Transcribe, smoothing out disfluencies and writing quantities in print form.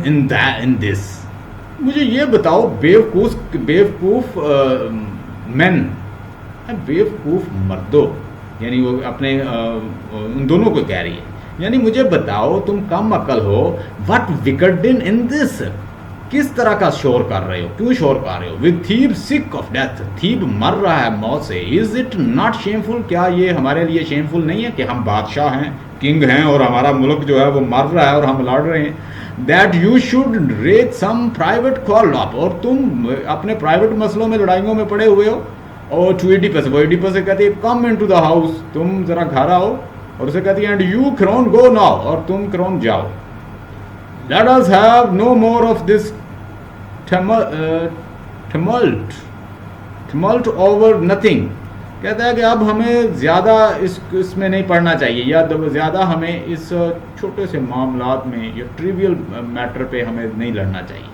In this? मुझे ये बताओ बेवकूफ़ मैन, बेवकूफ़ मर्दों, यानी वो अपने उन दोनों को कह रही है, यानी मुझे बताओ तुम कम अकल हो, व्हाट विकेटेड इन दिस? किस तरह का शोर कर रहे हो, क्यों शोर कर रहे हो? विद थीब सिक ऑफ डेथ, थीब मर रहा है मौत से। Is it not shameful? क्या ये हमारे लिए शेमफुल नहीं है कि हम बादशाह हैं, किंग हैं, और हमारा मुल्क जो है वो मर रहा है और हम लड़ रहे हैं? That you should raise some private quarrel up, और तुम अपने प्राइवेट मसलों में, लड़ाइयों में पड़े हुए हो। और टू एडिपस, वो एडिपस से कहती है come into the house, तुम जरा घर आओ, और उसे कहती है and you Creon go now, और तुम क्रोन जाओ। Let us have no more of this tumult over nothing. कहता है कि अब हमें ज़्यादा इसमें नहीं पढ़ना चाहिए, या ज़्यादा हमें इस छोटे से मामलात में या ट्रिवियल मैटर पे हमें नहीं लड़ना चाहिए।